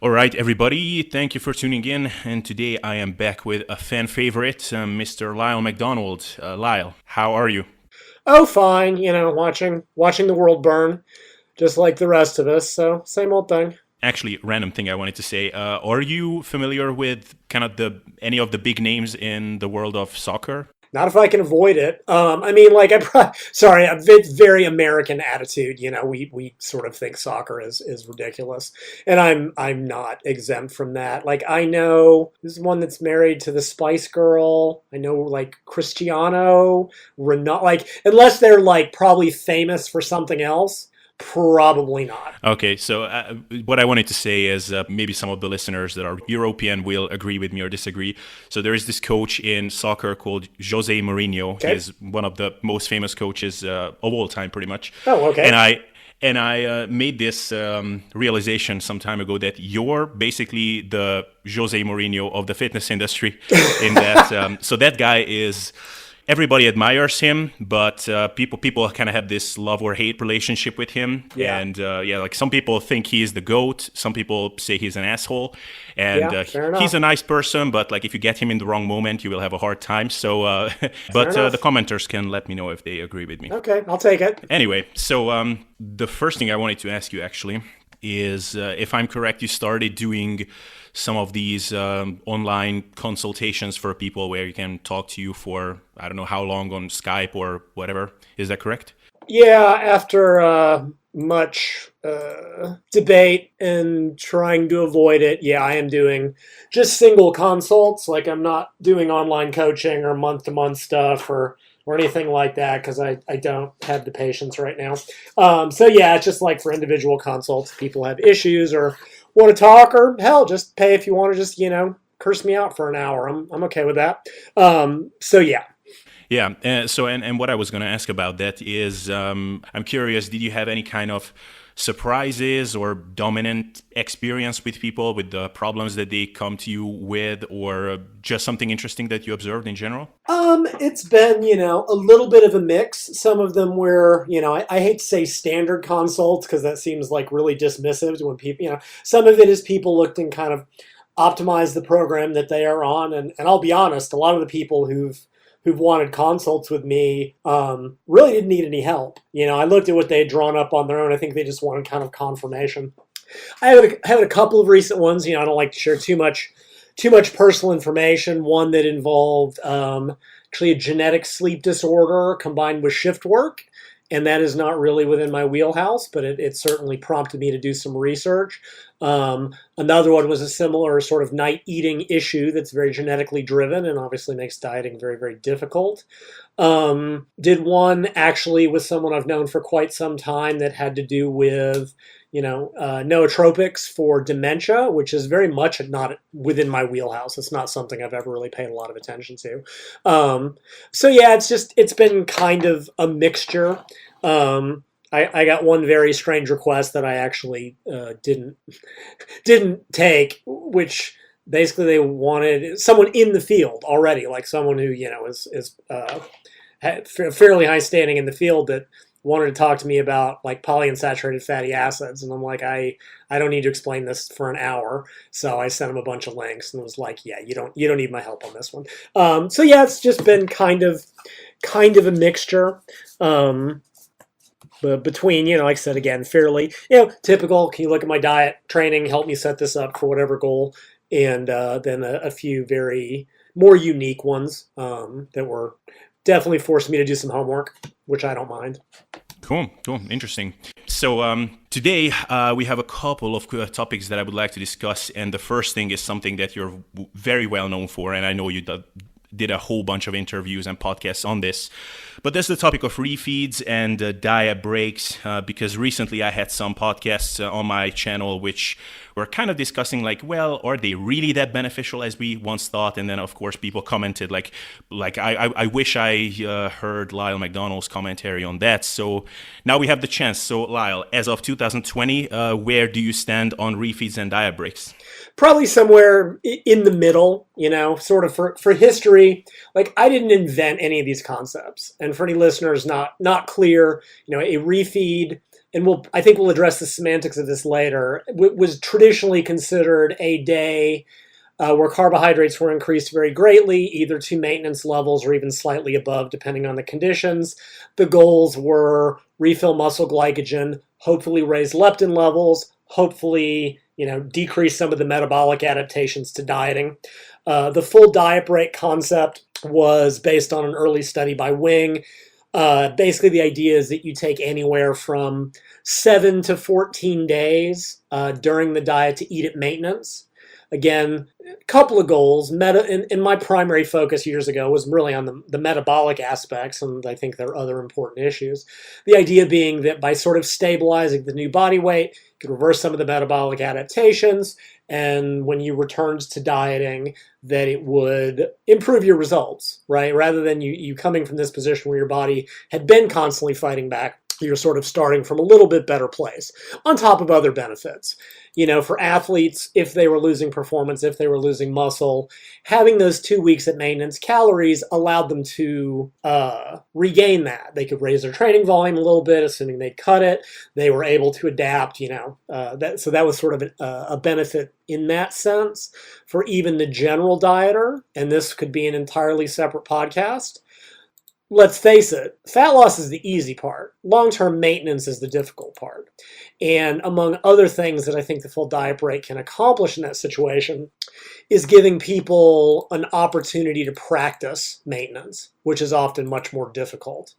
All right, everybody, thank you for tuning in. And today I am back with a fan favorite, Mr. Lyle McDonald. Lyle, how are you? Oh, fine. Watching the world burn, just like the rest of us. So same old thing. Actually, random thing I wanted to say. Are you familiar with kind of the any of the big names in the world of soccer? Not if I can avoid it. Sorry, a very American attitude. We sort of think soccer is ridiculous, and I'm not exempt from that. Like I know this is one that's married to the Spice Girl. I know like Cristiano Ronaldo. Like unless they're like probably famous for something else, probably not. Okay, so what I wanted to say is maybe some of the listeners that are European will agree with me or disagree. So there is this coach in soccer called Jose Mourinho. He Okay. is one of the most famous coaches of all time, pretty much. Oh, And okay. I made this realization some time ago that you're basically the Jose Mourinho of the fitness industry. In that, so that guy is. Everybody admires him, but people kind of have this love or hate relationship with him. Yeah. And yeah, like some people think he is the goat, some people say he's an asshole, and Yeah. Fair he's a enough. nice person. But like if you get him in the wrong moment, you will have a hard time. So, Fair but the enough. commenters can let me know if they agree with me. Okay, I'll take it. Anyway, so the first thing I wanted to ask you actually is if I'm correct, you started doing some of these online consultations for people where you can talk to you for, I don't know how long on Skype or whatever. Is that correct? Yeah, after much debate and trying to avoid it, yeah, I am doing just single consults. Like I'm not doing online coaching or month to month stuff or anything like that because I don't have the patience right now. So yeah, it's just like for individual consults, people have issues or want to talk, or hell, just pay if you want to just curse me out for an hour. I'm okay with that. So yeah. Yeah. And what I was going to ask about that is I'm curious, did you have any kind of surprises or dominant experience with people with the problems that they come to you with, or just something interesting that you observed in general? It's been, a little bit of a mix. Some of them were, I hate to say standard consults because that seems like really dismissive to when people, some of it is people looked and kind of optimize the program that they are on. And I'll be honest, a lot of the people who've wanted consults with me really didn't need any help. I looked at what they had drawn up on their own. I think they just wanted kind of confirmation. I had a couple of recent ones. I don't like to share too much personal information. One that involved actually a genetic sleep disorder combined with shift work, and that is not really within my wheelhouse, but it certainly prompted me to do some research. Another one was a similar sort of night eating issue that's very genetically driven and obviously makes dieting very, very difficult. Did one actually with someone I've known for quite some time that had to do with nootropics for dementia, which is very much not within my wheelhouse. It's not something I've ever really paid a lot of attention to. So yeah, it's been kind of a mixture. I got one very strange request that I actually didn't take, which basically they wanted someone in the field already, like someone who is had fairly high standing in the field that wanted to talk to me about like polyunsaturated fatty acids, and I'm like, I don't need to explain this for an hour. So I sent him a bunch of links and was like, yeah, you don't need my help on this one. So yeah, it's just been kind of a mixture. But between, like I said again, fairly, typical. Can you look at my diet, training, help me set this up for whatever goal, and then a few very more unique ones that were definitely forced me to do some homework, which I don't mind. Cool, interesting. So today we have a couple of topics that I would like to discuss, and the first thing is something that you're very well known for, and I know you did a whole bunch of interviews and podcasts on this. But that's the topic of refeeds and diet breaks, because recently I had some podcasts on my channel which were kind of discussing like, well, are they really that beneficial as we once thought? And then of course people commented like I wish I heard Lyle McDonald's commentary on that. So now we have the chance. So Lyle, as of 2020, where do you stand on refeeds and diet breaks? Probably somewhere in the middle, sort of for history. Like I didn't invent any of these concepts. And for any listeners not clear, a refeed and I think we'll address the semantics of this later, was traditionally considered a day where carbohydrates were increased very greatly, either to maintenance levels or even slightly above, depending on the conditions. The goals were refill muscle glycogen, hopefully raise leptin levels, hopefully, decrease some of the metabolic adaptations to dieting. The full diet break concept was based on an early study by Wing. Basically, the idea is that you take anywhere from 7 to 14 days during the diet to eat at maintenance. Again, a couple of goals. And my primary focus years ago was really on the metabolic aspects, and I think there are other important issues. The idea being that by sort of stabilizing the new body weight, you could reverse some of the metabolic adaptations, and when you returned to dieting, that it would improve your results, right? Rather than you coming from this position where your body had been constantly fighting back, you're sort of starting from a little bit better place, on top of other benefits. For athletes, if they were losing performance, if they were losing muscle, having those 2 weeks at maintenance calories allowed them to regain that. They could raise their training volume a little bit, assuming they cut it. They were able to adapt, so that was sort of a benefit in that sense for even the general dieter. And this could be an entirely separate podcast. Let's face it, fat loss is the easy part. Long-term maintenance is the difficult part. And among other things that I think the full diet break can accomplish in that situation is giving people an opportunity to practice maintenance, which is often much more difficult.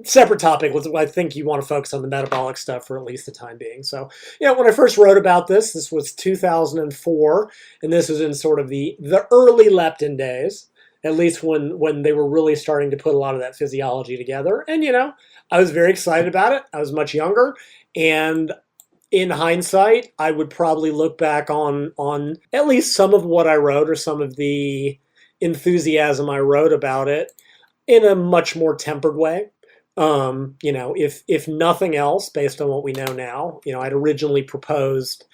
Separate topic, I think you want to focus on the metabolic stuff for at least the time being. So, when I first wrote about this was 2004, and this was in sort of the early leptin days. At least when they were really starting to put a lot of that physiology together. And, I was very excited about it. I was much younger. And in hindsight, I would probably look back on at least some of what I wrote or some of the enthusiasm I wrote about it in a much more tempered way. If nothing else, based on what we know now, I'd originally proposed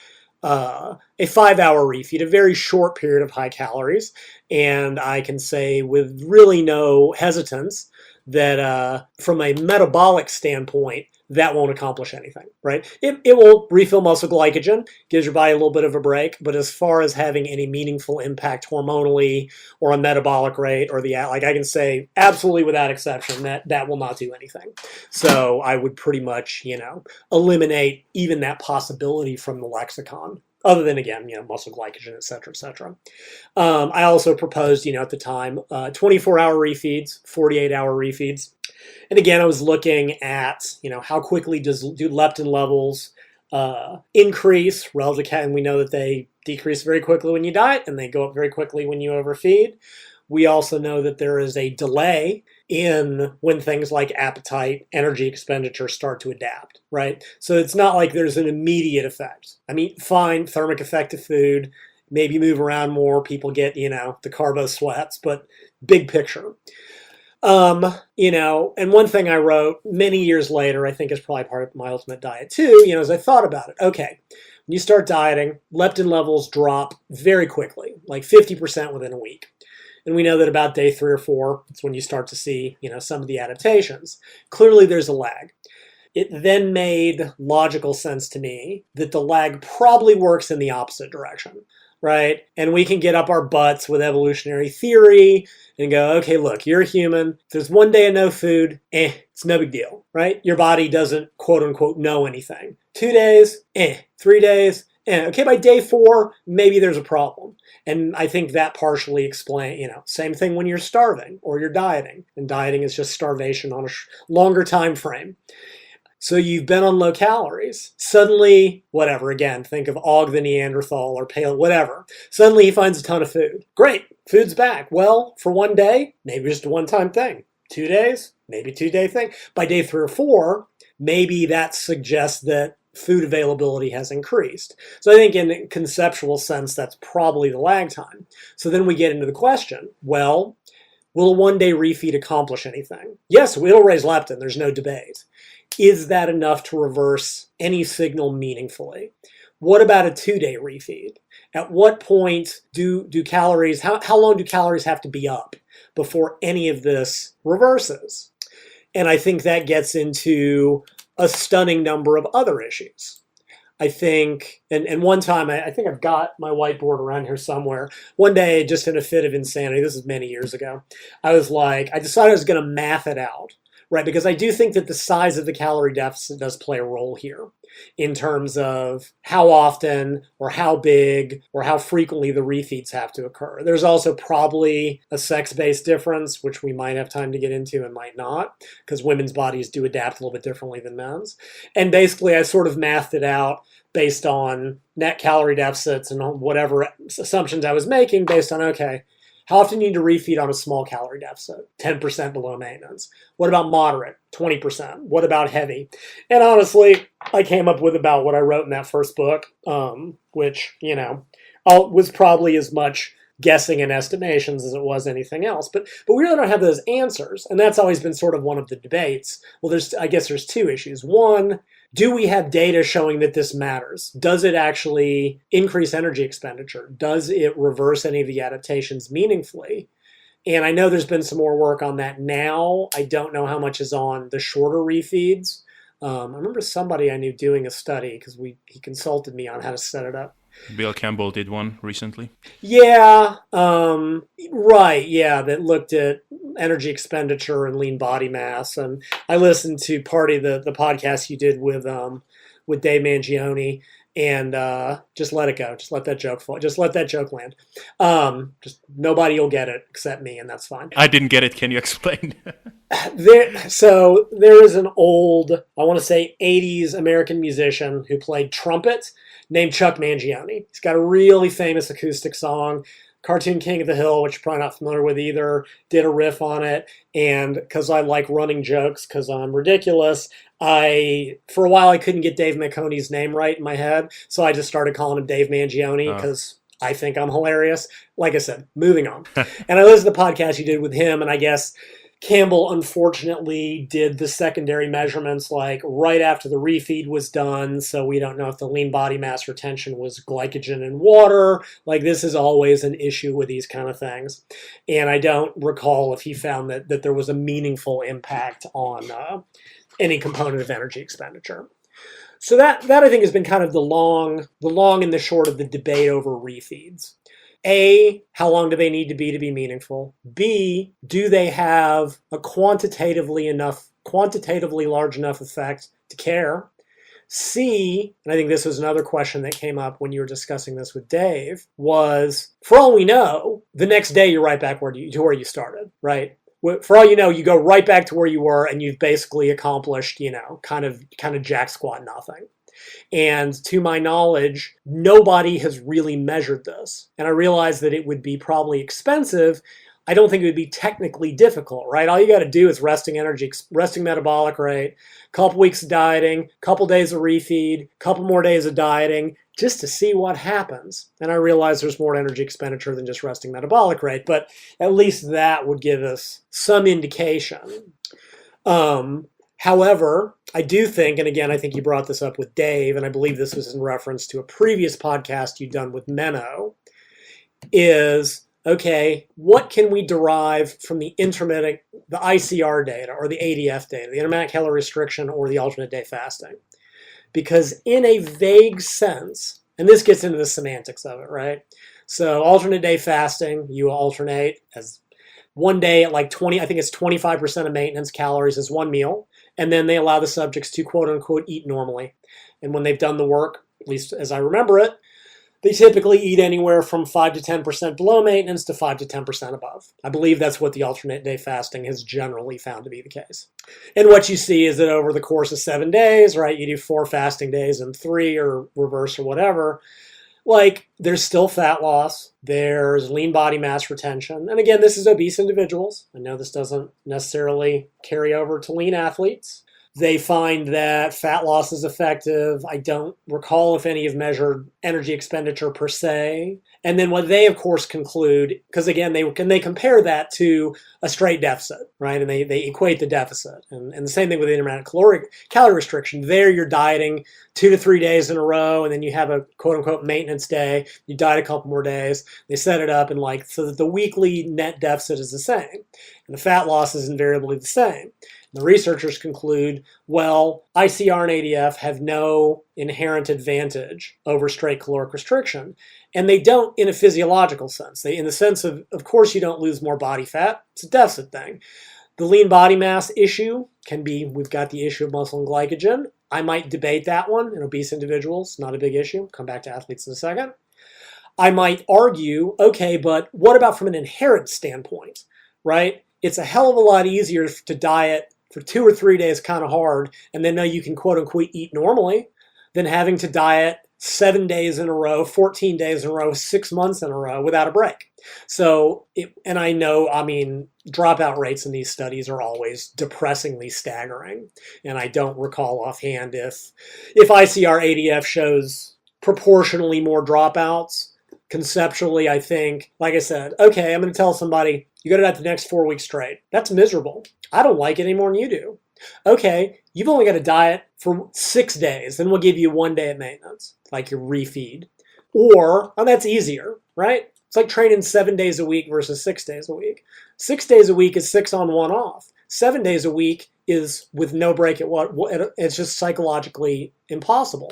a 5-hour refeed, a very short period of high calories. And I can say with really no hesitance that from a metabolic standpoint, that won't accomplish anything, right? It will refill muscle glycogen, gives your body a little bit of a break, but as far as having any meaningful impact hormonally or on metabolic rate or I can say absolutely without exception that will not do anything. So I would pretty much, eliminate even that possibility from the lexicon. Other than, again, muscle glycogen, et cetera, et cetera. I also proposed, at the time, 24-hour refeeds, 48-hour refeeds. And again, I was looking at, how quickly do leptin levels increase relative to, and we know that they decrease very quickly when you diet, and they go up very quickly when you overfeed. We also know that there is a delay in when things like appetite, energy expenditure start to adapt, right? So it's not like there's an immediate effect. I mean, fine, thermic effect of food, maybe move around more, people get, the carbo sweats, but big picture. And one thing I wrote many years later, I think is probably part of my ultimate diet too, as I thought about it. Okay, when you start dieting, leptin levels drop very quickly, like 50% within a week. And we know that about day 3 or 4, it's when you start to see, some of the adaptations. Clearly there's a lag. It then made logical sense to me that the lag probably works in the opposite direction, right? And we can get up our butts with evolutionary theory and go, okay, look, you're a human. If there's one day of no food, it's no big deal, right? Your body doesn't, quote unquote, know anything. 2 days, 3 days, okay, by day 4, maybe there's a problem. And I think that partially explains, same thing when you're starving or you're dieting. And dieting is just starvation on a longer time frame. So you've been on low calories. Suddenly, whatever, again, think of Og the Neanderthal or Pale, whatever. Suddenly he finds a ton of food. Great, food's back. Well, for one day, maybe just a one-time thing. 2 days, maybe 2-day thing. By day 3 or 4, maybe that suggests that food availability has increased. So I think in a conceptual sense, that's probably the lag time. So then we get into the question, well, will a 1-day refeed accomplish anything? Yes, it'll raise leptin, there's no debate. Is that enough to reverse any signal meaningfully? What about a 2-day refeed? At what point do calories, how long do calories have to be up before any of this reverses? And I think that gets into a stunning number of other issues. I think, and one time, I think I've got my whiteboard around here somewhere. One day, just in a fit of insanity, this is many years ago, I decided I was going to math it out, right? Because I do think that the size of the calorie deficit does play a role here in terms of how often or how big or how frequently the refeeds have to occur. There's also probably a sex-based difference, which we might have time to get into and might not, because women's bodies do adapt a little bit differently than men's. And basically, I sort of mathed it out based on net calorie deficits and whatever assumptions I was making based on, okay, how often do you need to refeed on a small calorie deficit? 10% below maintenance. What about moderate? 20%. What about heavy? And honestly, I came up with about what I wrote in that first book, which, was probably as much guessing and estimations as it was anything else. But we really don't have those answers. And that's always been sort of one of the debates. Well, I guess there's two issues. One, do we have data showing that this matters? Does it actually increase energy expenditure? Does it reverse any of the adaptations meaningfully? And I know there's been some more work on that now. I don't know how much is on the shorter refeeds. I remember somebody I knew doing a study because he consulted me on how to set it up. Bill Campbell did one recently. Yeah, right. Yeah, that looked at energy expenditure and lean body mass. And I listened to part of the podcast you did with Dave Mangione, and just let it go. Just let that joke fall. Just let that joke land. Just nobody will get it except me, and that's fine. I didn't get it. Can you explain? So there is an old, I want to say 80s American musician who played trumpet named Chuck Mangione. He's got a really famous acoustic song, Cartoon King of the Hill, which you're probably not familiar with either, did a riff on it. And because I like running jokes because I'm ridiculous, for a while I couldn't get Dave Mangioni's name right in my head. So I just started calling him Dave Mangione because I think I'm hilarious. Like I said, moving on. And I listened to the podcast you did with him, and I guess Campbell unfortunately did the secondary measurements like right after the refeed was done, so we don't know if the lean body mass retention was glycogen and water. Like, this is always an issue with these kind of things. And I don't recall if he found that there was a meaningful impact on any component of energy expenditure. So that I think has been kind of the long and the short of the debate over refeeds. A, how long do they need to be meaningful? B, do they have a quantitatively large enough effect to care? C, and I think this was another question that came up when you were discussing this with Dave, was, for all we know, the next day you're right back to where you started, right? For all you know, you go right back to where you were and you've basically accomplished, kind of jack squat nothing. And to my knowledge, nobody has really measured this. And I realize that it would be probably expensive. I don't think it would be technically difficult, right? All you got to do is resting metabolic rate, couple weeks of dieting, couple days of refeed, couple more days of dieting, just to see what happens. And I realize there's more energy expenditure than just resting metabolic rate, but at least that would give us some indication. However, I do think, and again, I think you brought this up with Dave, and I believe this was in reference to a previous podcast you'd done with Menno, is, okay, what can we derive from the ICR data or the ADF data, the intermittent calorie restriction or the alternate day fasting? Because in a vague sense, and this gets into the semantics of it, right? So alternate day fasting, you alternate as one day at like 20, I think it's 25% of maintenance calories is one meal. And then they allow the subjects to quote unquote eat normally. And when they've done the work, at least as I remember it, they typically eat anywhere from 5 to 10% below maintenance to 5 to 10% above. I believe that's what the alternate day fasting has generally found to be the case. And what you see is that over the course of 7 days, right, you do 4 fasting days and 3 or reverse or whatever, like, there's still fat loss, there's lean body mass retention. And again, this is obese individuals. I know this doesn't necessarily carry over to lean athletes. They find that fat loss is effective. I don't recall if any have measured energy expenditure per se. And then what they, of course, conclude, because again, they compare that to a straight deficit, right? And they equate the deficit. And the same thing with intermittent calorie restriction. There you're dieting 2 to 3 days in a row, and then you have a quote-unquote maintenance day. You diet a couple more days. They set it up so that the weekly net deficit is the same. And the fat loss is invariably the same. The researchers conclude, well, ICR and ADF have no inherent advantage over straight caloric restriction. And they don't in a physiological sense. In the sense of course, you don't lose more body fat. It's a deficit thing. The lean body mass issue can be, we've got the issue of muscle and glycogen. I might debate that one in obese individuals, not a big issue. Come back to athletes in a second. I might argue, okay, but what about from an inherent standpoint, right? It's a hell of a lot easier to diet for 2 or 3 days kind of hard, and then know you can quote unquote eat normally, than having to diet 7 days in a row, 14 days in a row, 6 months in a row without a break. So, and I know, dropout rates in these studies are always depressingly staggering. And I don't recall offhand if ICR ADF shows proportionally more dropouts. Conceptually, I think, like I said, okay, I'm going to tell somebody, you got to diet the next 4 weeks straight. That's miserable. I don't like it any more than you do. Okay, you've only got to diet for 6 days, then we'll give you 1 day at maintenance, like your refeed. Or, that's easier, right? It's like training 7 days a week versus 6 days a week. 6 days a week is 6 on, 1 off. 7 days a week is with no break at what? It's just psychologically impossible.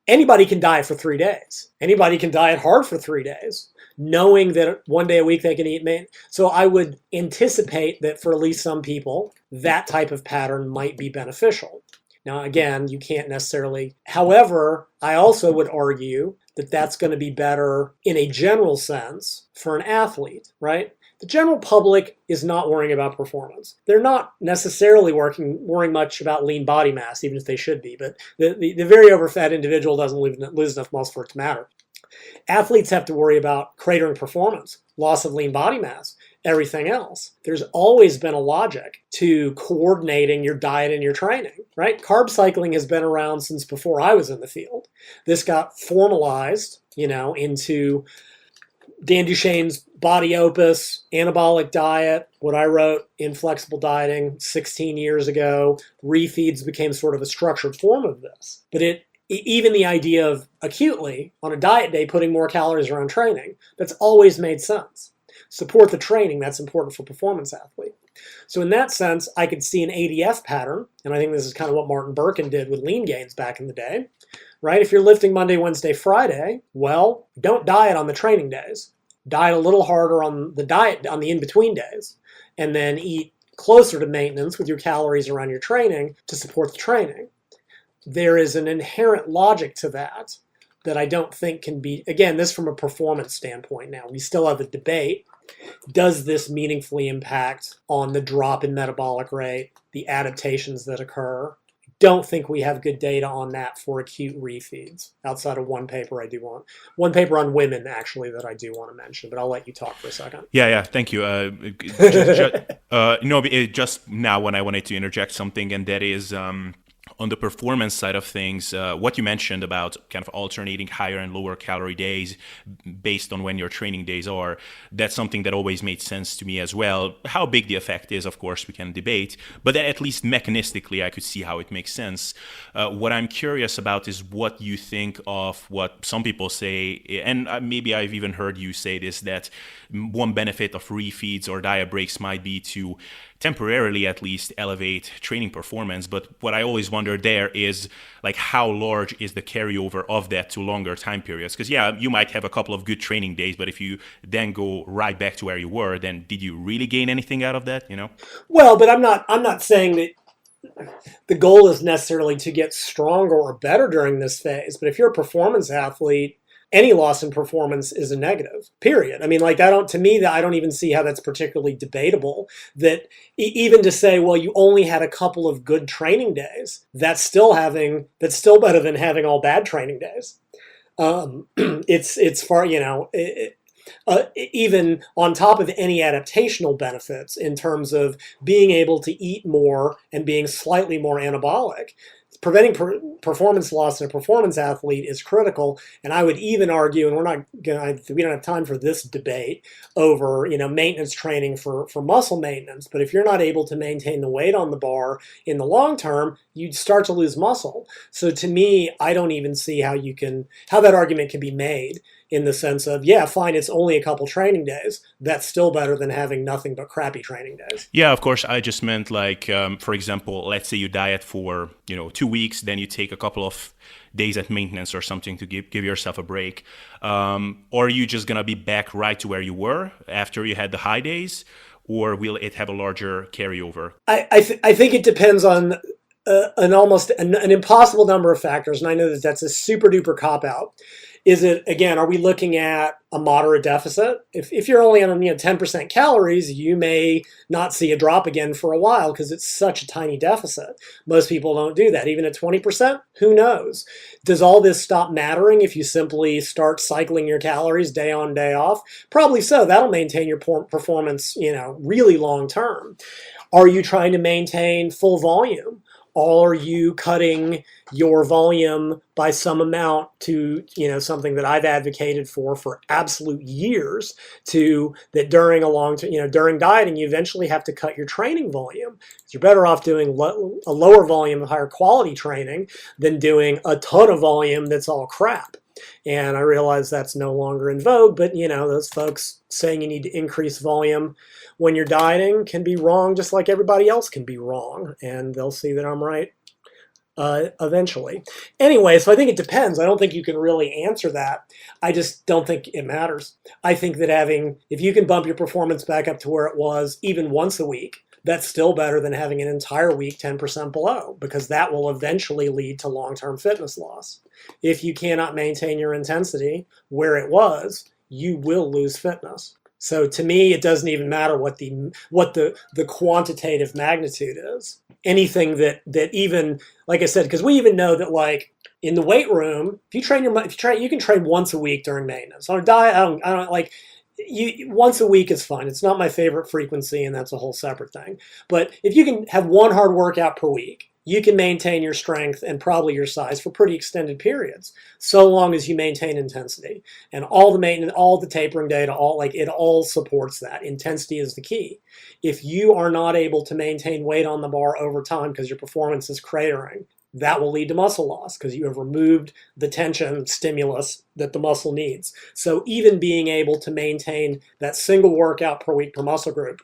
Anybody can diet for 3 days. Anybody can diet hard for 3 days, knowing that 1 day a week they can eat meat. So I would anticipate that for at least some people, that type of pattern might be beneficial. Now, again, you can't necessarily. However, I also would argue that that's going to be better in a general sense for an athlete, right? The general public is not worrying about performance. They're not necessarily worrying much about lean body mass, even if they should be. But the very overfed individual doesn't lose enough muscle for it to matter. Athletes have to worry about cratering performance, loss of lean body mass, everything else. There's always been a logic to coordinating your diet and your training, right? Carb cycling has been around since before I was in the field. This got formalized, into Dan Duchesne's body opus, anabolic diet, what I wrote in Flexible Dieting 16 years ago. Refeeds became sort of a structured form of this. But even the idea of acutely, on a diet day, putting more calories around training, that's always made sense. Support the training, that's important for performance athlete. So in that sense, I could see an ADF pattern, and I think this is kind of what Martin Birkin did with lean gains back in the day, right? If you're lifting Monday, Wednesday, Friday, well, don't diet on the training days. Diet a little harder on the in-between days, and then eat closer to maintenance with your calories around your training to support the training. There is an inherent logic to that I don't think can be, again, this from a performance standpoint now. We still have a debate. Does this meaningfully impact on the drop in metabolic rate, the adaptations that occur? Don't think we have good data on that for acute refeeds outside of one paper one paper on women, actually, that I do want to mention, but I'll let you talk for a second. Yeah, thank you. Just now when I wanted to interject something, and that is on the performance side of things, what you mentioned about kind of alternating higher and lower calorie days based on when your training days are, that's something that always made sense to me as well. How big the effect is, of course, we can debate, but at least mechanistically, I could see how it makes sense. What I'm curious about is what you think of what some people say, and maybe I've even heard you say this, that one benefit of refeeds or diet breaks might be to temporarily at least elevate training performance. But what I always wonder there is, like, how large is the carryover of that to longer time periods? Because you might have a couple of good training days, but if you then go right back to where you were, then did you really gain anything out of that? Well, but I'm not saying that the goal is necessarily to get stronger or better during this phase. But if you're a performance athlete, any loss in performance is a negative, period. I mean, like, I don't even see how that's particularly debatable. That even to say, well, you only had a couple of good training days, that's still better than having all bad training days. It's far, even on top of any adaptational benefits in terms of being able to eat more and being slightly more anabolic. Preventing performance loss in a performance athlete is critical, and I would even argue, and we don't have time for this debate over maintenance training for muscle maintenance. But if you're not able to maintain the weight on the bar in the long term, you start to lose muscle. So to me, I don't even see how that argument can be made. in the sense of, yeah, fine, it's only a couple training days. That's still better than having nothing but crappy training days. Yeah, of course. I just meant like, for example, let's say you diet for 2 weeks, then you take a couple of days at maintenance or something to give yourself a break. Or are you just gonna be back right to where you were after you had the high days, or will it have a larger carryover? I think it depends on an impossible number of factors, and I know that that's a super duper cop out. Is it, again, are we looking at a moderate deficit? If you're only on 10% calories, you may not see a drop again for a while because it's such a tiny deficit. Most people don't do that. Even at 20%, who knows? Does all this stop mattering if you simply start cycling your calories day on, day off? Probably so. That'll maintain your performance, really long term. Are you trying to maintain full volume? Or are you cutting your volume by some amount to, something that I've advocated for absolute years, to that during during dieting, you eventually have to cut your training volume. You're better off doing a lower volume of higher quality training than doing a ton of volume that's all crap. And I realize that's no longer in vogue, but those folks saying you need to increase volume when you're dieting can be wrong, just like everybody else can be wrong, and they'll see that I'm right eventually. Anyway, so I think it depends. I don't think you can really answer that. I just don't think it matters. I think that if you can bump your performance back up to where it was even once a week, that's still better than having an entire week 10% below, because that will eventually lead to long-term fitness loss. If you cannot maintain your intensity where it was, you will lose fitness. So to me, it doesn't even matter what the quantitative magnitude is. Anything that even, like I said, because we even know that, like, in the weight room, you can train once a week during maintenance. On a diet, I don't like. Once a week is fine. It's not my favorite frequency, and that's a whole separate thing. But if you can have one hard workout per week, you can maintain your strength and probably your size for pretty extended periods, so long as you maintain intensity. And all the maintenance, all the tapering data, it all supports that. Intensity is the key. If you are not able to maintain weight on the bar over time because your performance is cratering, that will lead to muscle loss because you have removed the tension stimulus that the muscle needs. So even being able to maintain that single workout per week per muscle group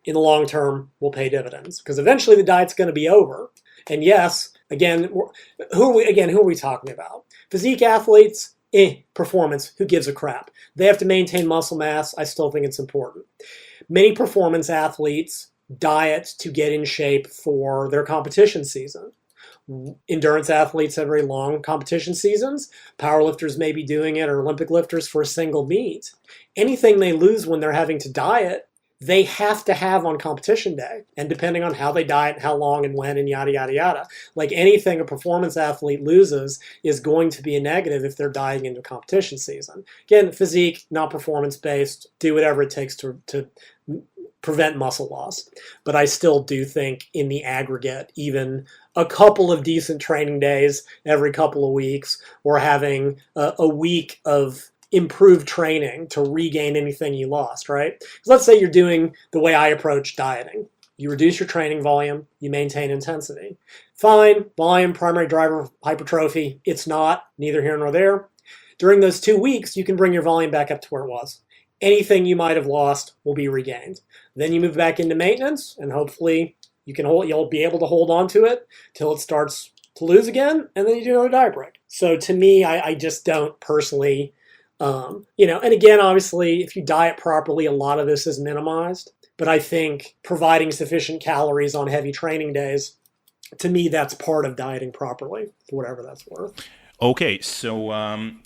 in the long term will pay dividends, because eventually the diet's going to be over. And yes, again, who are we talking about? Physique athletes, performance, who gives a crap? They have to maintain muscle mass. I still think it's important. Many performance athletes diet to get in shape for their competition season. Endurance athletes have very long competition seasons. Powerlifters may be doing it, or Olympic lifters, for a single meet. Anything they lose when they're having to diet, they have to have on competition day. And depending on how they diet and how long and when and yada, yada, yada, like anything a performance athlete loses is going to be a negative if they're dieting into competition season. Again, physique, not performance-based, do whatever it takes to prevent muscle loss. But I still do think in the aggregate, even a couple of decent training days every couple of weeks, or having a week of improved training to regain anything you lost, right? Because let's say you're doing the way I approach dieting. You reduce your training volume, you maintain intensity. Fine, volume, primary driver of hypertrophy. It's not, neither here nor there. During those 2 weeks, you can bring your volume back up to where it was. Anything you might have lost will be regained. Then you move back into maintenance, and hopefully you'll be able to hold on to it till it starts to lose again, and then you do another diet break. So to me, I just don't personally, and again, obviously, if you diet properly, a lot of this is minimized. But I think providing sufficient calories on heavy training days, to me, that's part of dieting properly, for whatever that's worth. Okay, so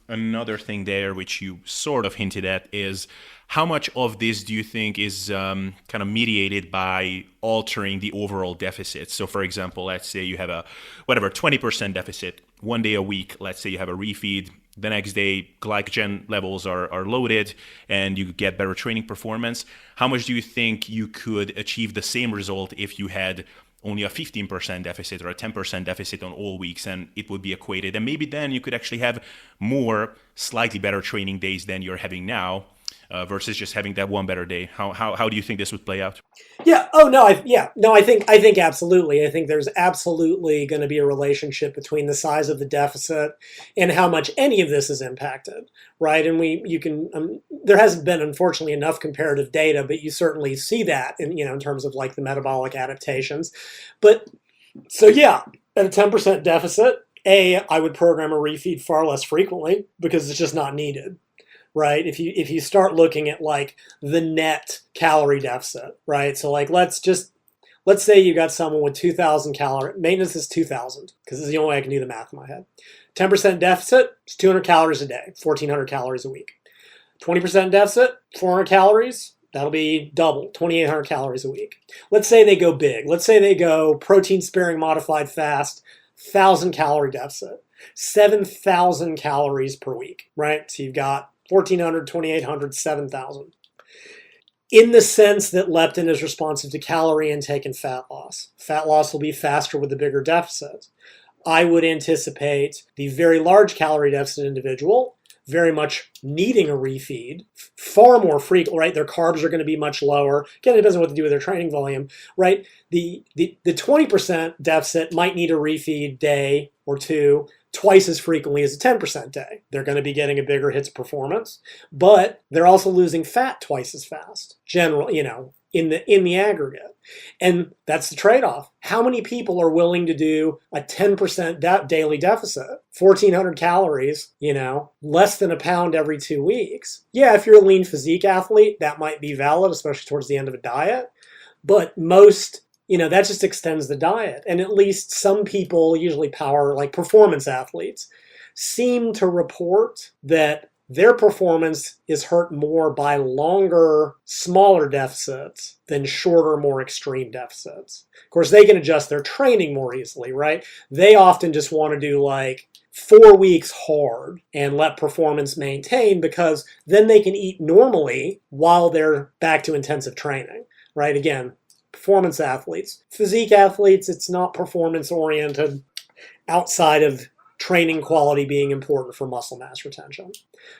another thing there, which you sort of hinted at, is how much of this do you think is kind of mediated by altering the overall deficit? So, for example, let's say you have a 20% deficit one day a week. Let's say you have a refeed. The next day, glycogen levels are loaded and you get better training performance. How much do you think you could achieve the same result if you had only a 15% deficit or a 10% deficit on all weeks, and it would be equated? And maybe then you could actually have more slightly better training days than you're having now. versus just having that one better day? How do you think this would play out? Yeah. Oh no. I think absolutely. I think there's absolutely going to be a relationship between the size of the deficit and how much any of this is impacted, right? And you can there hasn't been unfortunately enough comparative data, but you certainly see that in terms of like the metabolic adaptations. But so yeah, at a 10% deficit, I would program a refeed far less frequently because it's just not needed. Right? If you start looking at like the net calorie deficit, right? So like let's say you got someone with 2,000 calorie maintenance is 2,000 because this is the only way I can do the math in my head. 10% deficit is 200 calories a day, 1,400 calories a week. 20% deficit, 400 calories. That'll be double, 2,800 calories a week. Let's say they go big. Let's say they go protein sparing modified fast, 1,000 calorie deficit, 7,000 calories per week, right? So you've got 1,400, 2,800, 7,000. In the sense that leptin is responsive to calorie intake and fat loss. Fat loss will be faster with the bigger deficit. I would anticipate the very large calorie deficit individual very much needing a refeed far more frequent, right? Their carbs are going to be much lower. Again, it depends on what to do with their training volume, right? The 20% deficit might need a refeed day or two twice as frequently as a 10% day. They're going to be getting a bigger hits performance, but they're also losing fat twice as fast, generally, in the aggregate. And that's the trade-off. How many people are willing to do a 10% daily deficit, 1,400 calories, less than a pound every 2 weeks? Yeah, if you're a lean physique athlete, that might be valid, especially towards the end of a diet. But most, that just extends the diet. And at least some people, usually like performance athletes, seem to report that their performance is hurt more by longer, smaller deficits than shorter, more extreme deficits. Of course, they can adjust their training more easily, right? They often just want to do like 4 weeks hard and let performance maintain because then they can eat normally while they're back to intensive training, right? Again, performance athletes. Physique athletes, it's not performance oriented outside of training quality being important for muscle mass retention.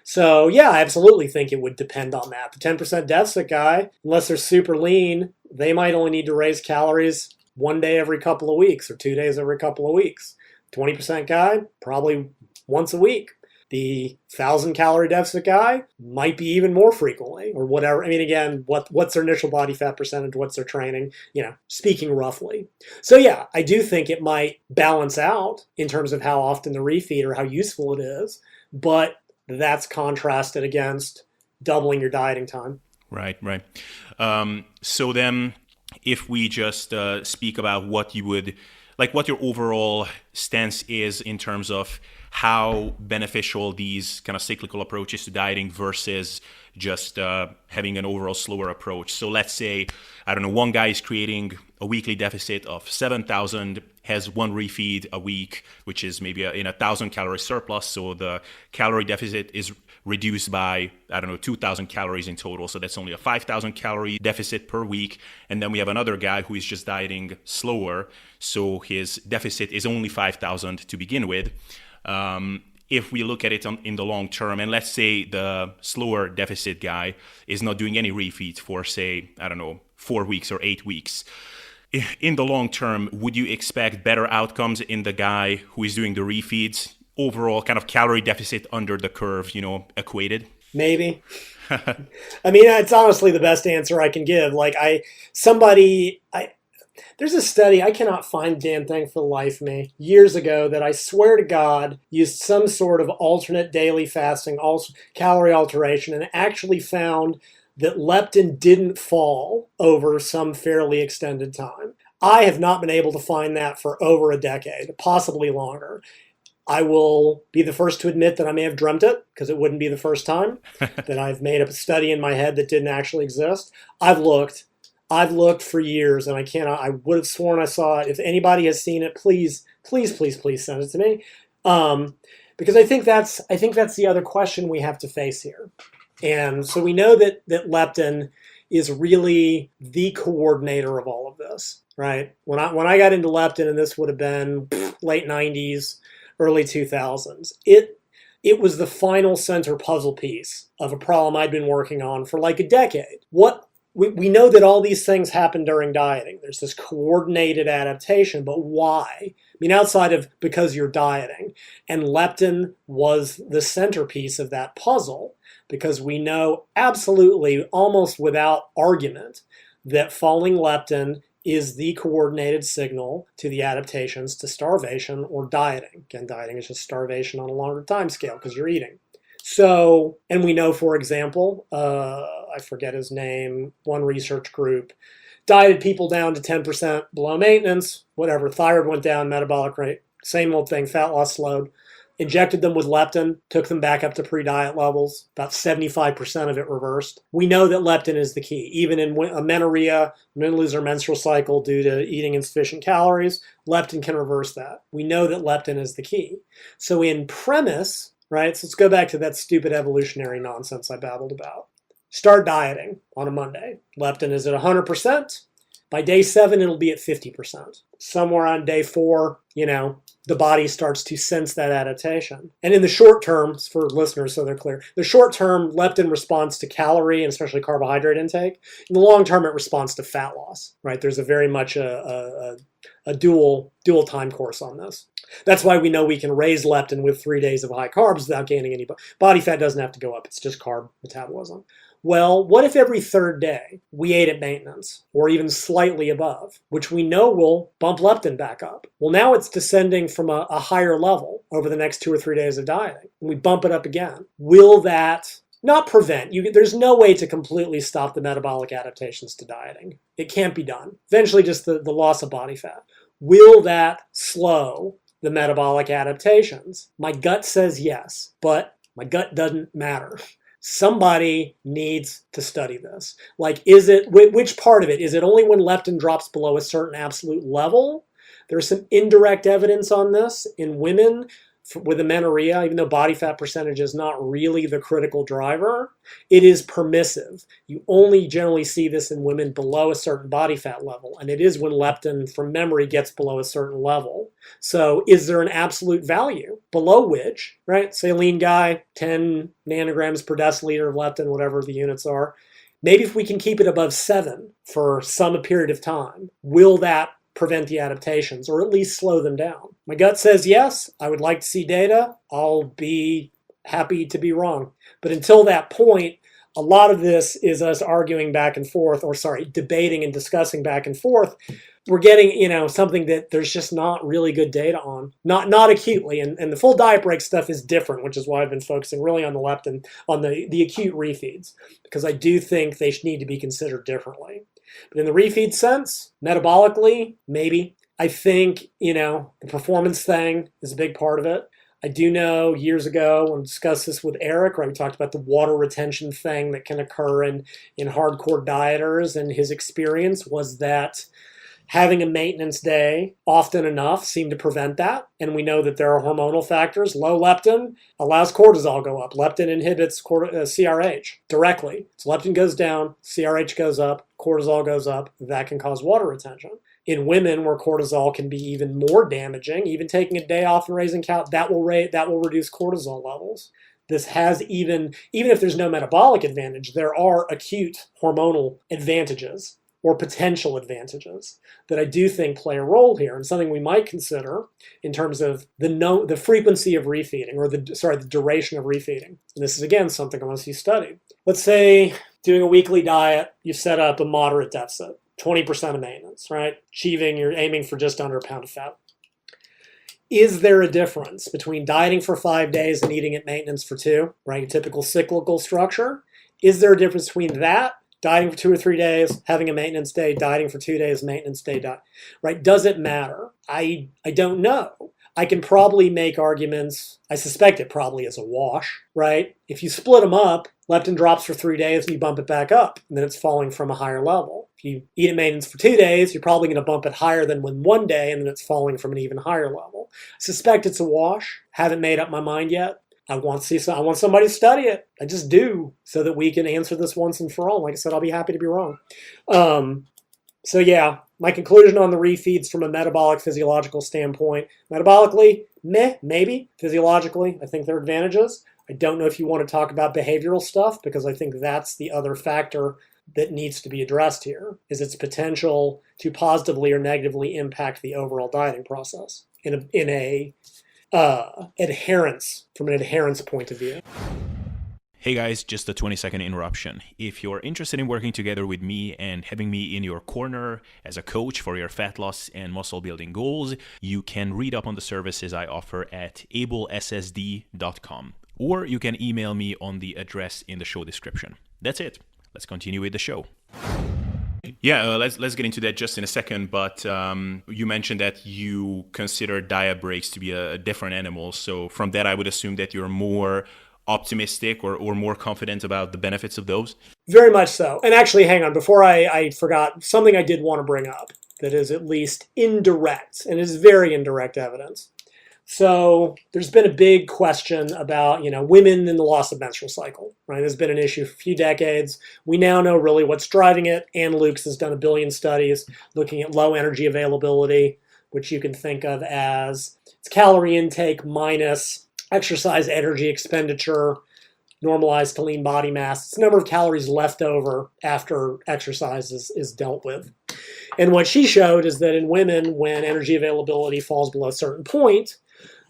So yeah, I absolutely think it would depend on that. The 10% deficit guy, unless they're super lean, they might only need to raise calories 1 day every couple of weeks or 2 days every couple of weeks. 20% guy, probably once a week. The 1,000 calorie deficit guy might be even more frequently or whatever. I mean, again, what's their initial body fat percentage? What's their training? Speaking roughly. So yeah, I do think it might balance out in terms of how often the refeed or how useful it is, but that's contrasted against doubling your dieting time. Right. So then if we just speak about what your overall stance is in terms of how beneficial these kind of cyclical approaches to dieting versus just having an overall slower approach. So let's say, I don't know, one guy is creating a weekly deficit of 7,000, has one refeed a week, which is maybe in 1,000 calorie surplus. So the calorie deficit is reduced by, 2,000 calories in total. So that's only a 5,000 calorie deficit per week. And then we have another guy who is just dieting slower. So his deficit is only 5,000 to begin with. If we look at it in the long term, and let's say the slower deficit guy is not doing any refeeds for, say, 4 weeks or 8 weeks. In the long term, would you expect better outcomes in the guy who is doing the refeeds? Overall kind of calorie deficit under the curve, equated? Maybe. I mean, it's honestly the best answer I can give. Like there's a study, I cannot find the damn thing for the life of me, years ago that I swear to God used some sort of alternate daily fasting, calorie alteration, and actually found that leptin didn't fall over some fairly extended time. I have not been able to find that for over a decade, possibly longer. I will be the first to admit that I may have dreamt it, because it wouldn't be the first time that I've made up a study in my head that didn't actually exist. I've looked for years, and I would have sworn I saw it. If anybody has seen it, please send it to me. Because I think that's the other question we have to face here. And so we know that leptin is really the coordinator of all of this, right? When I got into leptin, and this would have been late 90s, early 2000s, It was the final center puzzle piece of a problem I'd been working on for like a decade. We know that all these things happen during dieting. There's this coordinated adaptation, but why? I mean, outside of because you're dieting. And leptin was the centerpiece of that puzzle, because we know absolutely, almost without argument, that falling leptin is the coordinated signal to the adaptations to starvation or dieting. Again, dieting is just starvation on a longer time scale because you're eating. So, and we know, for example, I forget his name, one research group dieted people down to 10% below maintenance, whatever, thyroid went down, metabolic rate, same old thing, fat loss slowed. Injected them with leptin, took them back up to pre-diet levels, about 75% of it reversed. We know that leptin is the key. Even in amenorrhea, women lose their menstrual cycle due to eating insufficient calories, leptin can reverse that. We know that leptin is the key. So in premise, right, so let's go back to that stupid evolutionary nonsense I babbled about. Start dieting on a Monday. Leptin is at 100%. By day 7, it'll be at 50%. Somewhere on day 4, the body starts to sense that adaptation. And in the short term, for listeners so they're clear, the short term, leptin responds to calorie and especially carbohydrate intake. In the long term, it responds to fat loss, right? There's a very much a dual time course on this. That's why we know we can raise leptin with 3 days of high carbs without gaining any body fat. Doesn't have to go up. It's just carb metabolism. Well, what if every third day we ate at maintenance or even slightly above, which we know will bump leptin back up? Well, now it's descending from a higher level over the next 2 or 3 days of dieting, and we bump it up again. Will that not prevent? There's no way to completely stop the metabolic adaptations to dieting. It can't be done. Eventually, just the loss of body fat. Will that slow the metabolic adaptations? My gut says yes, but my gut doesn't matter. Somebody needs to study this. Like, which part of it? Is it only when leptin drops below a certain absolute level? There's some indirect evidence on this in women with amenorrhea, even though body fat percentage is not really the critical driver. It is permissive. You only generally see this in women below a certain body fat level, and it is when leptin, from memory, gets below a certain level. So is there an absolute value below which, right? Say a lean guy, 10 nanograms per deciliter of leptin, whatever the units are. Maybe if we can keep it above 7 for some period of time, will that prevent the adaptations or at least slow them down? My gut says yes. I would like to see data. I'll be happy to be wrong. But until that point, a lot of this is us arguing back and forth, debating and discussing back and forth. We're getting, something that there's just not really good data on, not acutely. And the full diet break stuff is different, which is why I've been focusing really on the leptin, on the acute refeeds, because I do think they need to be considered differently. But in the refeed sense, metabolically, maybe. I think, the performance thing is a big part of it. I do know years ago, when we discussed this with Eric, right, we talked about the water retention thing that can occur in hardcore dieters, and his experience was that having a maintenance day often enough seemed to prevent that. And we know that there are hormonal factors. Low leptin allows cortisol go up. Leptin inhibits CRH directly. So leptin goes down, CRH goes up, cortisol goes up. That can cause water retention. In women, where cortisol can be even more damaging, even taking a day off and raising that will reduce cortisol levels. This has even if there's no metabolic advantage, there are acute hormonal advantages or potential advantages that I do think play a role here, and something we might consider in terms of the frequency of refeeding, or the duration of refeeding. And this is, again, something I want to see studied. Let's say doing a weekly diet, you set up a moderate deficit, 20% of maintenance, right? You're aiming for just under a pound of fat. Is there a difference between dieting for 5 days and eating at maintenance for 2, right? A typical cyclical structure. Is there a difference between that, dieting for 2 or 3 days, having a maintenance day, dieting for 2 days, maintenance day, right? Does it matter? I don't know. I can probably make arguments. I suspect it probably is a wash, right? If you split them up, leptin drops for 3 days and you bump it back up, and then it's falling from a higher level. If you eat at maintenance for 2 days, you're probably going to bump it higher than when 1 day, and then it's falling from an even higher level. I suspect it's a wash. Haven't made up my mind yet. I want somebody to study it. I just do, so that we can answer this once and for all. Like I said, I'll be happy to be wrong. So yeah, My conclusion on the refeeds from a metabolic physiological standpoint, metabolically, meh, maybe. Physiologically, I think there are advantages. I don't know if you want to talk about behavioral stuff, because I think that's the other factor that needs to be addressed here, is its potential to positively or negatively impact the overall dieting process in a adherence, from an adherence point of view. Hey guys, just a 20-second interruption. If you're interested in working together with me and having me in your corner as a coach for your fat loss and muscle building goals, you can read up on the services I offer at abel.csabai.com, or you can email me on the address in the show description. That's it. Let's continue with the show. Yeah, let's get into that just in a second, but you mentioned that you consider diet breaks to be a different animal. So from that, I would assume that you're more optimistic or more confident about the benefits of those? Very much so. And actually, hang on, before I forgot, something I did want to bring up that is at least indirect, and is very indirect evidence. So there's been a big question about, women in the loss of menstrual cycle, right? There's been an issue for a few decades. We now know really what's driving it. Ann Lukes has done 1 billion studies looking at low energy availability, which you can think of as it's calorie intake minus exercise energy expenditure, normalized to lean body mass. It's the number of calories left over after exercise is dealt with. And what she showed is that in women, when energy availability falls below a certain point,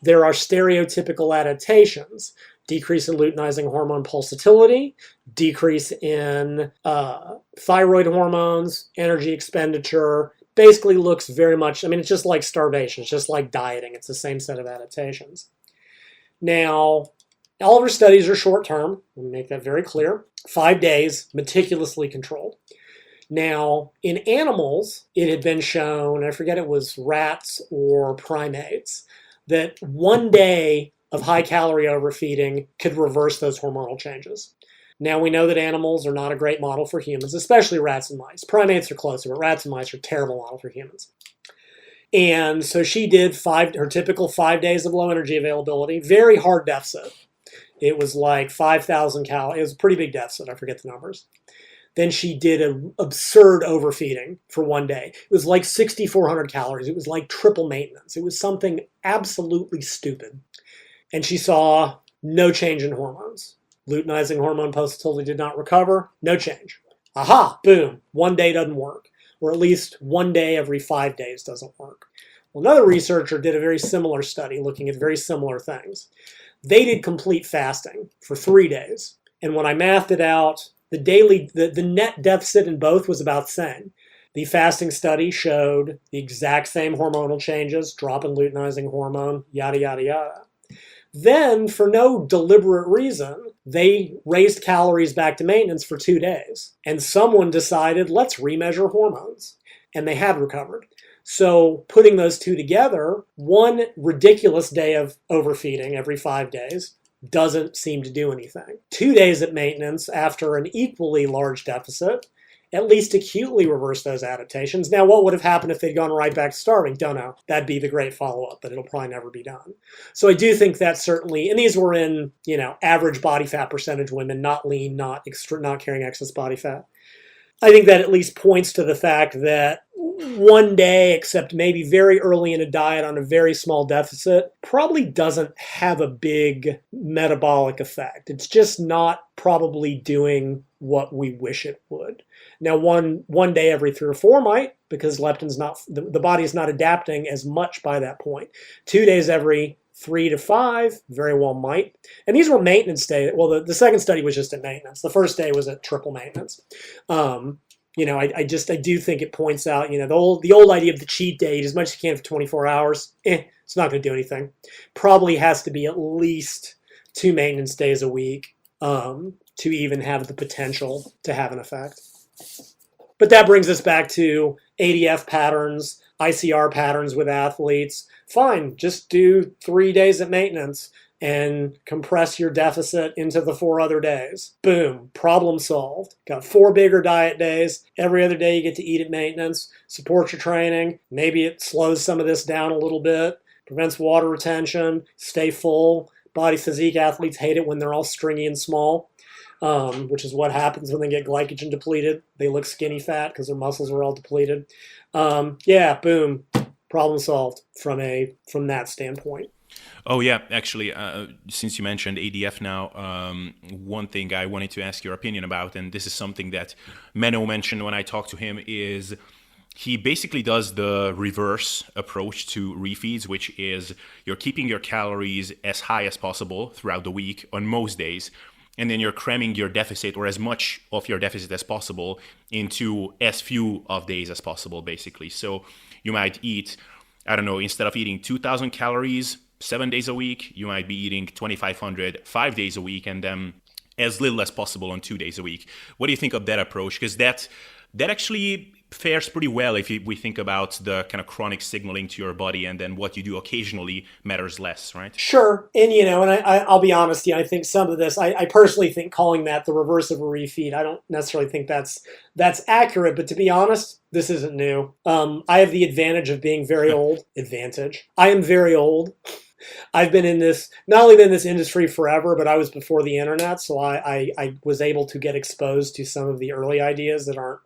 there are stereotypical adaptations. Decrease in luteinizing hormone pulsatility, decrease in thyroid hormones, energy expenditure. Basically looks very much, it's just like starvation. It's just like dieting. It's the same set of adaptations. Now, all of her studies are short-term. Let me make that very clear. 5 days, meticulously controlled. Now, in animals, it had been shown, I forget it was rats or primates, that 1 day of high-calorie overfeeding could reverse those hormonal changes. Now, we know that animals are not a great model for humans, especially rats and mice. Primates are closer, but rats and mice are a terrible model for humans. And so she did her typical 5 days of low energy availability, very hard deficit. It was like 5,000 calories. It was a pretty big deficit. I forget the numbers. Then she did an absurd overfeeding for 1 day. It was like 6,400 calories. It was like triple maintenance. It was something absolutely stupid. And she saw no change in hormones. Luteinizing hormone pulsatility did not recover. No change. Aha, boom. 1 day doesn't work. Or at least 1 day every 5 days doesn't work. Well, another researcher did a very similar study looking at very similar things. They did complete fasting for 3 days. And when I mathed it out, the net deficit in both was about the same. The fasting study showed the exact same hormonal changes, drop in luteinizing hormone, yada, yada, yada. Then, for no deliberate reason, they raised calories back to maintenance for 2 days. And someone decided, let's remeasure hormones. And they had recovered. So putting those two together, 1 ridiculous day of overfeeding every 5 days doesn't seem to do anything. 2 days at maintenance after an equally large deficit at least acutely reverse those adaptations. Now, what would have happened if they'd gone right back to starving? Don't know. That'd be the great follow-up, but it'll probably never be done. So I do think that certainly, and these were in, average body fat percentage women, not lean, not carrying excess body fat. I think that at least points to the fact that 1 day, except maybe very early in a diet on a very small deficit, probably doesn't have a big metabolic effect. It's just not probably doing what we wish it would. Now, one day every 3 or 4 might, because leptin's not, the body is not adapting as much by that point. 2 days every 3 to 5 very well might. And these were maintenance days. Well, the second study was just at maintenance. The first day was at triple maintenance. I do think it points out, the old idea of the cheat day, eat as much as you can for 24 hours. It's not going to do anything. Probably has to be at least 2 maintenance days a week to even have the potential to have an effect. But that brings us back to ADF patterns, ICR patterns with athletes. Fine, just do 3 days at maintenance and compress your deficit into the 4 other days. Boom, problem solved. Got 4 bigger diet days. Every other day you get to eat at maintenance. Support your training. Maybe it slows some of this down a little bit. Prevents water retention. Stay full. Body physique athletes hate it when they're all stringy and small. which is what happens when they get glycogen depleted. They look skinny fat because their muscles are all depleted. Yeah, boom, problem solved from that standpoint. Oh yeah, actually, since you mentioned ADF now, one thing I wanted to ask your opinion about, and this is something that Menno mentioned when I talked to him, is he basically does the reverse approach to refeeds, which is you're keeping your calories as high as possible throughout the week on most days, and then you're cramming your deficit or as much of your deficit as possible into as few of days as possible, basically. So you might eat, I don't know, instead of eating 2,000 calories 7 days a week, you might be eating 2,500 5 days a week, and then as little as possible on 2 days a week. What do you think of that approach? Because that actually fares pretty well if we think about the kind of chronic signaling to your body, and then what you do occasionally matters less, right? Sure. And, and I'll be honest, I think some of this, I personally think calling that the reverse of a refeed, I don't necessarily think that's accurate. But to be honest, this isn't new. I have the advantage of being very old. I am very old. I've been not only been in this industry forever, but I was before the internet. So I was able to get exposed to some of the early ideas that aren't.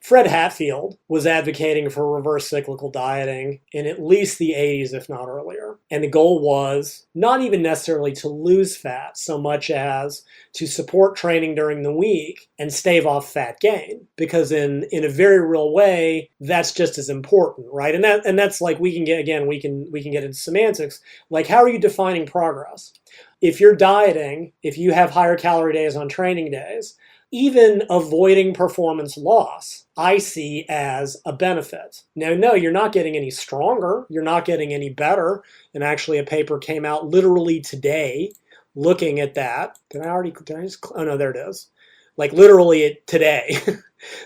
Fred Hatfield was advocating for reverse cyclical dieting in at least the 80s, if not earlier. And the goal was not even necessarily to lose fat so much as to support training during the week and stave off fat gain. Because in a very real way, that's just as important, right? And that's like we can get into semantics. Like, how are you defining progress? If you're dieting, if you have higher calorie days on training days, even avoiding performance loss, I see as a benefit. Now, no, you're not getting any stronger. You're not getting any better. And actually, a paper came out literally today looking at that. Oh, no, there it is. Like literally today.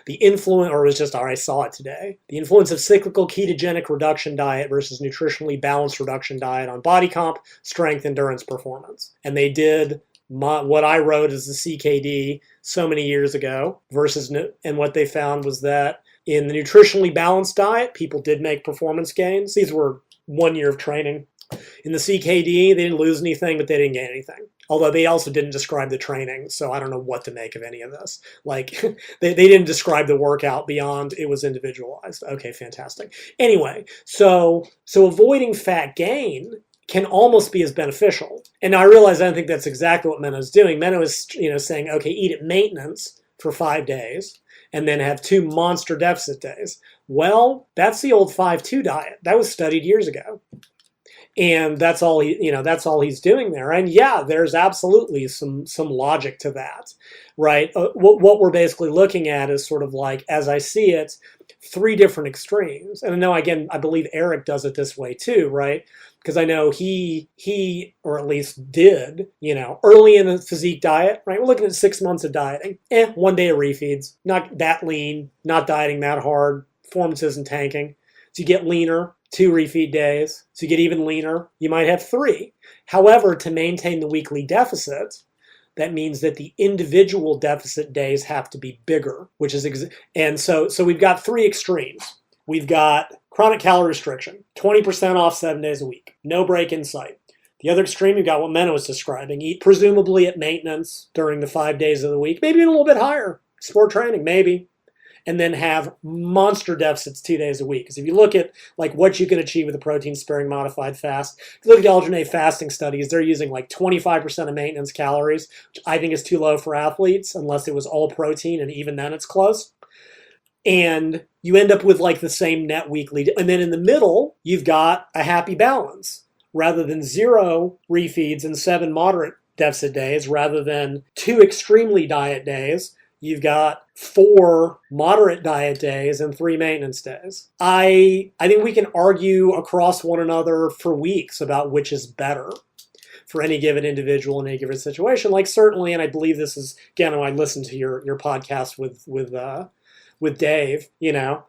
The influence, or it was just, I saw it today. The influence of cyclical ketogenic reduction diet versus nutritionally balanced reduction diet on body comp, strength, endurance, performance. And they did what I wrote as the CKD so many years ago and what they found was that in the nutritionally balanced diet, people did make performance gains. These were 1 year of training. In the CKD, they didn't lose anything, but they didn't gain anything. Although they also didn't describe the training, so I don't know what to make of any of this. Like, they didn't describe the workout beyond it was individualized. Okay, fantastic. Anyway, so avoiding fat gain can almost be as beneficial. And I realize I don't think that's exactly what Menno's doing. Menno is saying, okay, eat at maintenance for 5 days and then have 2 monster deficit days. Well, that's the old 5-2 diet. That was studied years ago. And that's all he's doing there. And yeah, there's absolutely some logic to that, right? What we're basically looking at is sort of like, as I see it, 3 different extremes. And I know, again, I believe Eric does it this way too, right? Because I know he, or at least did, early in the physique diet, right? We're looking at 6 months of dieting. 1 day of refeeds, not that lean, not dieting that hard, performance isn't tanking. So you get leaner, 2 refeed days. So you get even leaner, you might have 3. However, to maintain the weekly deficit, that means that the individual deficit days have to be bigger, which is, and so we've got 3 extremes. We've got chronic calorie restriction, 20% off 7 days a week, no break in sight. The other extreme, you've got what Menno was describing, eat presumably at maintenance during the 5 days of the week, maybe a little bit higher, sport training, maybe, and then have monster deficits 2 days a week. Because if you look at like what you can achieve with a protein-sparing modified fast, if you look at the alternate fasting studies, they're using like 25% of maintenance calories, which I think is too low for athletes, unless it was all protein, and even then it's close. And you end up with like the same net weekly. And then in the middle, you've got a happy balance. Rather than 0 refeeds and 7 moderate deficit days, rather than 2 extremely diet days, you've got 4 moderate diet days and 3 maintenance days. I think we can argue across one another for weeks about which is better for any given individual in any given situation. Like certainly, and I believe this is, again, when I listened to your podcast with Dave,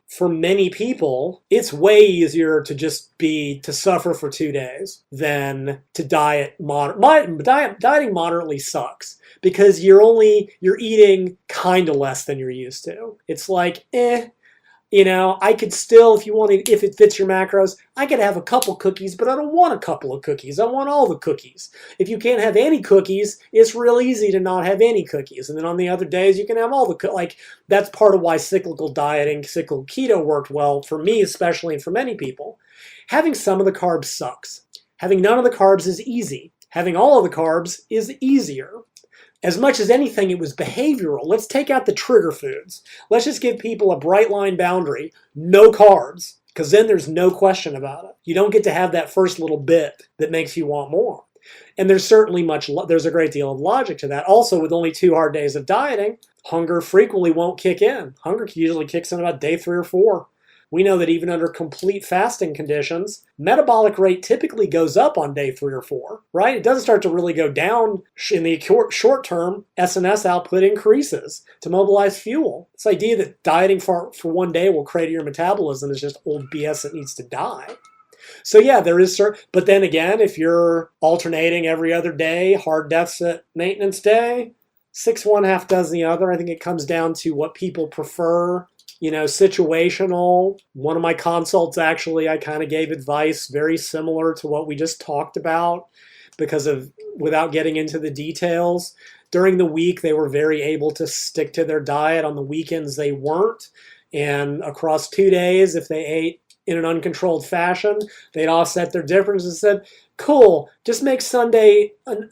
for many people, it's way easier to just to suffer for 2 days than to diet. Dieting moderately sucks because you're eating kind of less than you're used to. It's like, I could still, if it fits your macros, I could have a couple cookies, but I don't want a couple of cookies. I want all the cookies. If you can't have any cookies, it's real easy to not have any cookies. And then on the other days, you can have all the cookies. That's part of why cyclical dieting, cyclical keto worked well for me, especially, and for many people. Having some of the carbs sucks. Having none of the carbs is easy. Having all of the carbs is easier. As much as anything, it was behavioral. Let's take out the trigger foods. Let's just give people a bright line boundary. No carbs, because then there's no question about it. You don't get to have that first little bit that makes you want more. And there's a great deal of logic to that. Also, with only 2 hard days of dieting, hunger frequently won't kick in. Hunger usually kicks in about day 3 or 4. We know that even under complete fasting conditions, metabolic rate typically goes up on day 3 or 4, right? It doesn't start to really go down in the short term. SNS output increases to mobilize fuel. This idea that dieting for 1 day will crater your metabolism is just old BS that needs to die. So yeah, there is but then again, if you're alternating every other day, hard deficit maintenance day, 6 one, half does the other. I think it comes down to what people prefer. Situational. One of my consults, actually, I kind of gave advice very similar to what we just talked about without getting into the details. During the week, they were very able to stick to their diet. On the weekends, they weren't. And across 2 days, if they ate in an uncontrolled fashion, they'd offset their differences and said, cool, just make Sunday an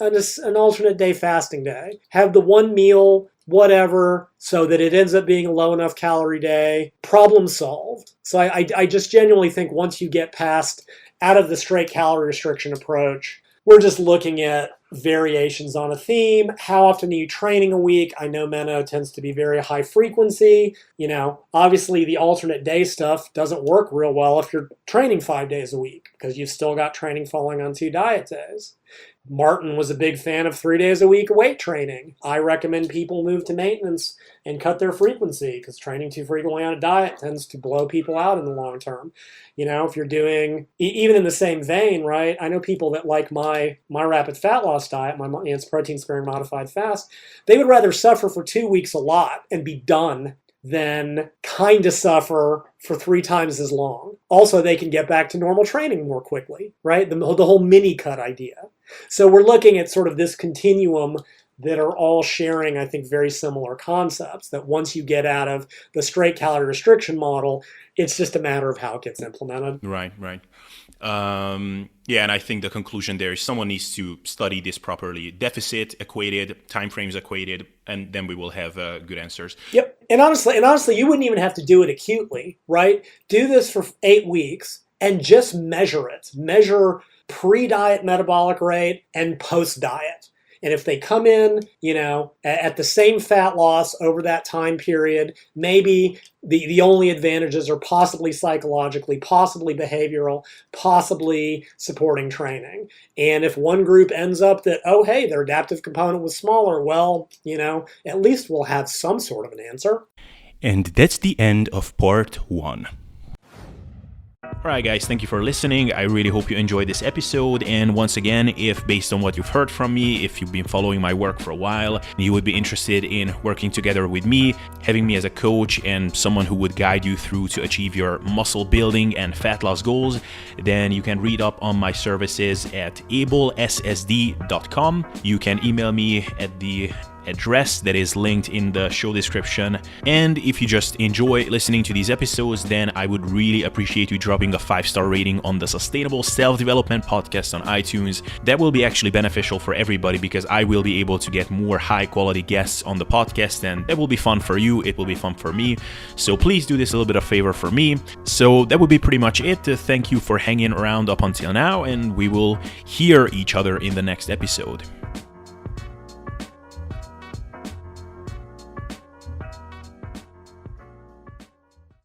alternate day fasting day. Have the one meal, whatever, so that it ends up being a low enough calorie day. Problem solved. So I just genuinely think once you get past out of the straight calorie restriction approach, we're just looking at variations on a theme. How often are you training a week? I know Menno tends to be very high frequency. Obviously the alternate day stuff doesn't work real well if you're training 5 days a week because you've still got training falling on 2 diet days. Martin was a big fan of 3 days a week weight training. I recommend people move to maintenance and cut their frequency because training too frequently on a diet tends to blow people out in the long term. If you're doing, even in the same vein, right? I know people that like my rapid fat loss diet, it's protein sparing modified fast. They would rather suffer for 2 weeks a lot and be done than kind of suffer for 3 times as long. Also, they can get back to normal training more quickly, right? The whole mini cut idea. So we're looking at sort of this continuum that are all sharing, I think, very similar concepts, that once you get out of the straight calorie restriction model, it's just a matter of how it gets implemented. Right. And I think the conclusion there is someone needs to study this properly. Deficit equated, timeframes equated, and then we will have good answers. Yep. And honestly, you wouldn't even have to do it acutely, right? Do this for 8 weeks and just measure it. Measure pre-diet metabolic rate and post-diet. And if they come in, at the same fat loss over that time period, maybe the only advantages are possibly psychologically, possibly behavioral, possibly supporting training. And if one group ends up that, oh, hey, their adaptive component was smaller, well, at least we'll have some sort of an answer. And that's the end of part 1. Alright guys, thank you for listening. I really hope you enjoyed this episode, and once again, if based on what you've heard from me, if you've been following my work for a while, you would be interested in working together with me, having me as a coach and someone who would guide you through to achieve your muscle building and fat loss goals, then you can read up on my services at abel.csabai.com. You can email me at the address that is linked in the show description. And if you just enjoy listening to these episodes, then I would really appreciate you dropping a 5-star rating on the Sustainable Self-Development Podcast on iTunes. That will be actually beneficial for everybody because I will be able to get more high-quality guests on the podcast, and that will be fun for you. It will be fun for me. So please do this a little bit of favor for me. So that would be pretty much it. Thank you for hanging around up until now, and we will hear each other in the next episode.